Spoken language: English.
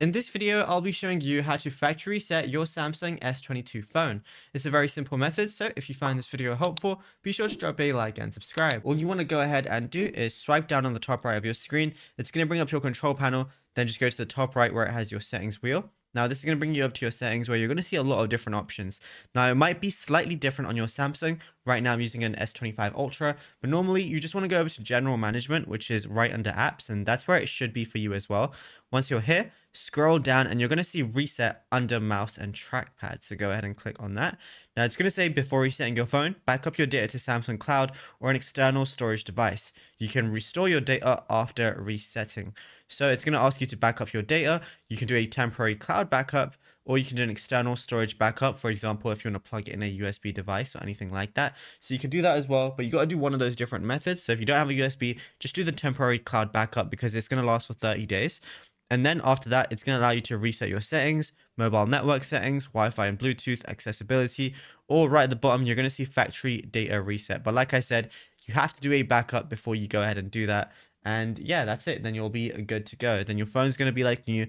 In this video, I'll be showing you how to factory reset your Samsung S22 phone. It's a very simple method, so if you find this video helpful, be sure to drop a like and subscribe. All you want to go ahead and do is swipe down on the top right of your screen. It's going to bring up your control panel, then just go to the top right where it has your settings wheel. Now, this is going to bring you up to your settings where you're going to see a lot of different options. Now, it might be slightly different on your Samsung. Right now, I'm using an S25 Ultra, but normally you just want to go over to General Management, which is right under Apps, and that's where it should be for you as well. Once you're here, scroll down and you're going to see Reset under Mouse and Trackpad. So go ahead and click on that. Now, it's going to say before resetting your phone, back up your data to Samsung Cloud or an external storage device. You can restore your data after resetting. So it's going to ask you to back up your data. You can do a temporary cloud backup, or you can do an external storage backup, for example, if you want to plug it in a USB device or anything like that. So you can do that as well, but you got to do one of those different methods. So if you don't have a USB, just do the temporary cloud backup because it's going to last for 30 days. And then after that, it's going to allow you to reset your settings, mobile network settings, Wi-Fi and Bluetooth, accessibility, or right at the bottom, you're going to see factory data reset. But like I said, you have to do a backup before you go ahead and do that. And yeah, that's it. Then you'll be good to go. Then your phone's going to be like new.